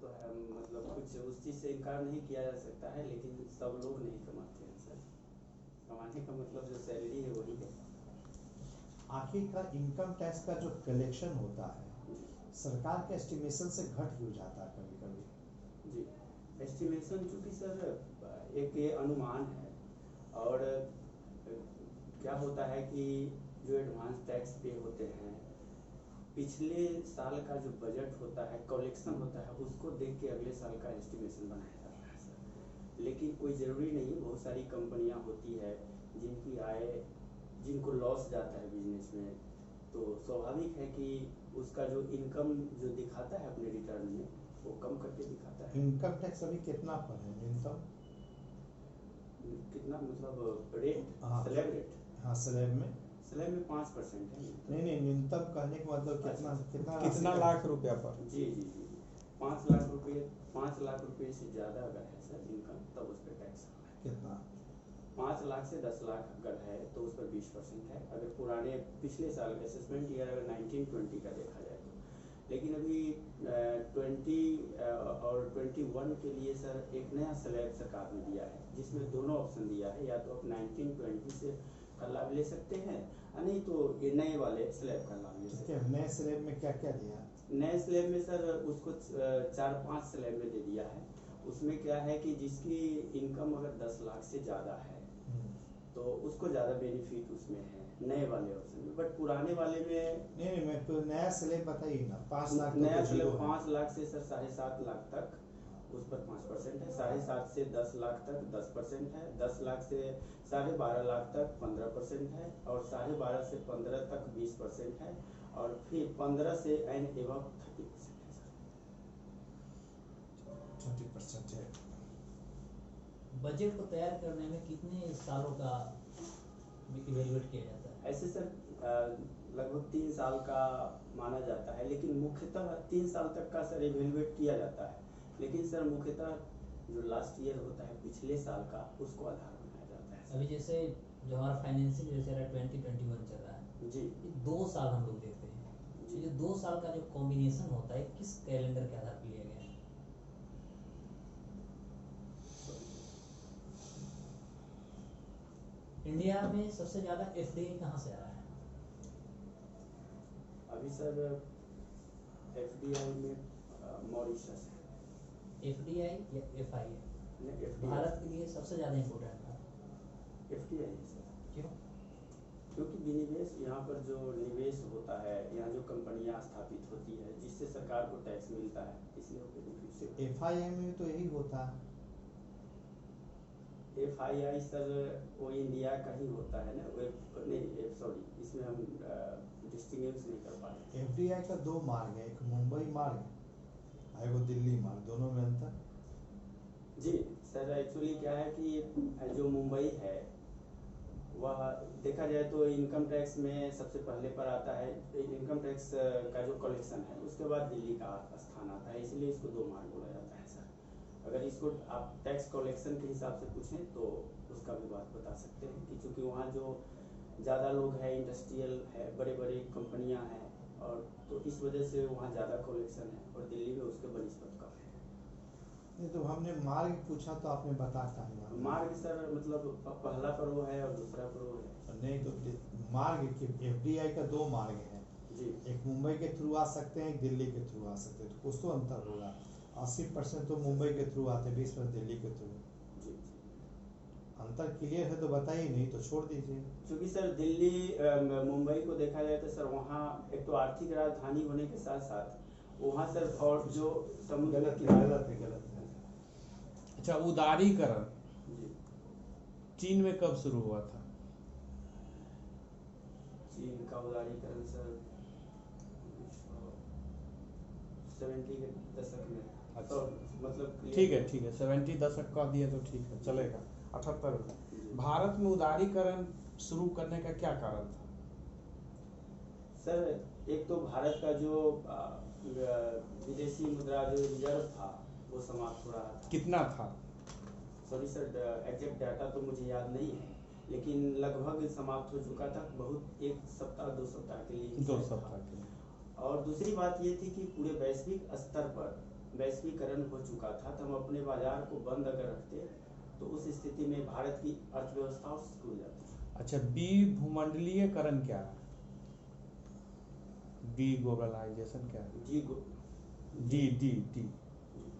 तो है, मतलब कुछ उस चीज़ से इनकार नहीं किया जा सकता है, लेकिन सब लोग नहीं कमाते हैं सर। कमाने का मतलब जो सैलरी है वही है। आखिरकार इनकम टैक्स का जो कलेक्शन होता है सरकार के एस्टिमेशन से घट क्यों जाता है कभी कभी? जी, एस्टिमेशन चूँकि सर एक ये अनुमान है, और क्या होता है कि जो एडवांस टैक्स पे होते हैं, पिछले साल का जो बजट होता है, कलेक्शन होता है, उसको देख के अगले साल का एस्टिमेशन बनाया जाता है सर। लेकिन कोई ज़रूरी नहीं, बहुत सारी कंपनियां होती है जिनकी आय, जिनको लॉस जाता है बिजनेस में, तो स्वाभाविक है कि उसका जो इनकम जो दिखाता है अपने रिटर्न में, वो कम करके दिखाता है। इनकम टैक्स अभी कितना पर है न्यूनतम? कितना मतलब रेट? हाँ स्लैब रेट? हाँ, स्लैब में 5% है। नहीं, न्यूनतम कहने का मतलब कितना कितना कितना लाख रुपया पर? जी जी जी, 5 लाख रुपये, 5 लाख रुपये से ज़्यादा अगर है सर इनकम, तब उस पर टैक्स होगा। कितना? 5 लाख से 10 लाख अगर है तो उस पर 20% है, अगर पुराने पिछले साल का असेसमेंट ईयर अगर 19-20 का देखा जाए तो। लेकिन अभी 20 और 21 के लिए सर एक नया स्लैब सरकार ने दिया है, जिसमें दोनों ऑप्शन दिया है, या तो आप 19-20 से का लाभ ले सकते हैं, नहीं तो ये नए वाले स्लैब का लाभ ले सकते हैं। नए स्लैब में क्या क्या दिया? नए स्लैब में सर उसको 4-5 स्लैब में दे दिया है। उसमें क्या है कि जिसकी इनकम अगर 10 लाख से ज़्यादा है तो उसको ज़्यादा बेनिफिट उसमें है नए वाले ऑप्शन में, बट पुराने वाले में नहीं, मैं तो नया स्लैब बताइए ना। 5 लाख नया स्लैब 5 लाख से सर 7.5 लाख तक उस पर 5% है, 7.5 से 10 लाख तक 10% है, 10 लाख से 12.5 लाख तक 15% है, और 12.5 से 15 तक 20% है, और फिर 15 से एंड एबव 30% है सर। 20% है। बजट को तैयार करने में कितने सालों का इवेल्युएट किया जाता है? ऐसे सर लगभग 3 साल का माना जाता है, लेकिन मुख्यतः 3 साल तक का सर इवेल्युएट किया जाता है, लेकिन सर मुख्यतः जो लास्ट ईयर होता है पिछले साल का, उसको आधार बनाया जाता है। अभी जैसे जो हमारा फाइनेंसिंग जैसे 2021 चल रहा है जी, ये 2 साल हम लोग देखते हैं, ये 2 साल का जो कॉम्बिनेशन होता है किस कैलेंडर के आधार पर लिया गया है? इंडिया में सबसे ज्यादा एफडीआई कहाँ से आ रहा है? अभी सर एफडीआई में मॉरिशस है। एफडीआई या एफआईआई? एफडीआई, भारत के लिए सबसे ज्यादा इम्पोर्टेंट था। एफडीआई है सर। क्यों? क्योंकि विनिवेश, यहाँ पर जो निवेश होता है, यहाँ जो कंपनियां स्थापित होती है, जिससे सरकार को टैक्स मिलता है, इसलिए वो बेनिफिट से। एफआईआई में तो यही होता है। एफआईआई सर वो इंडिया का ही होता है ना, नहीं सॉरी, इसमें हम डिस्टिंग्विश नहीं कर पाए। एफडीआई का 2 मार्ग है, एक मुंबई मार्ग और एक दिल्ली मार्ग, दोनों में अंतर? जी सर, एक्चुअली क्या है कि जो मुंबई है वह देखा जाए तो इनकम टैक्स में सबसे पहले पर आता है, इनकम टैक्स का जो कलेक्शन है, उसके बाद दिल्ली का स्थान आता है, इसलिए इसको 2 मार्ग बोला जाता है सर। अगर इसको आप टैक्स कलेक्शन के हिसाब से पूछें तो उसका भी बात बता सकते हैं कि चूँकि वहाँ जो ज़्यादा लोग हैं, इंडस्ट्रियल है, बड़े बड़े कंपनियाँ हैं, और तो इस वजह से वहाँ ज़्यादा कलेक्शन है, और दिल्ली में उसके बनिस्बत कम है। नहीं, तो हमने मार्ग पूछा तो आपने बताया नहीं। मार्ग सर मतलब पहला पर वो है और दूसरा पर वो है। नहीं तो मार्ग की एफडीआई का 2 मार्ग है जी, एक मुंबई के थ्रू आ सकते हैं, एक दिल्ली के थ्रू आ सकते हैं, तो कुछ तो अंतर होगा। 80% तो मुंबई के थ्रू आते हैं, 20% दिल्ली के थ्रू। जी, अंतर क्लियर है तो बताइए, नहीं तो छोड़ दीजिए। क्योंकि सर दिल्ली मुंबई को देखा जाए तो सर वहाँ एक तो आर्थिक राजधानी होने के साथ साथ वहाँ सर और जो समुद्र गलत है। अच्छा, उदारीकरण जी, चीन में कब शुरू हुआ था? चीन का उदारीकरण सर 70 के दशक में। अच्छा। तो मतलब ठीक है 70 दशक का दिए तो ठीक है, चलेगा। 78 में भारत में उदारीकरण शुरू करने का क्या कारण था? सर एक तो भारत का जो विदेशी मुद्रा जो रिजर्व था वो समाप्त हो रहा था। कितना था? सॉरी सर, एग्जैक्ट डाटा तो मुझे याद नहीं है, लेकिन लगभग समाप्त हो चुका था, बहुत 1 सप्ताह 2 सप्ताह के लिए। 2 सप्ताह के लिए। और दूसरी बात ये थी कि पूरे वैश्विक स्तर पर वैश्वीकरण हो चुका था तो हम अपने बाजार को बंद अगर रखते तो उस स्थिति में भारत की अर्थव्यवस्था सिकुड़ जाती। अच्छा, बी भूमंडलीयकरण क्या है? बी ग्लोबलाइजेशन क्या है? G D D D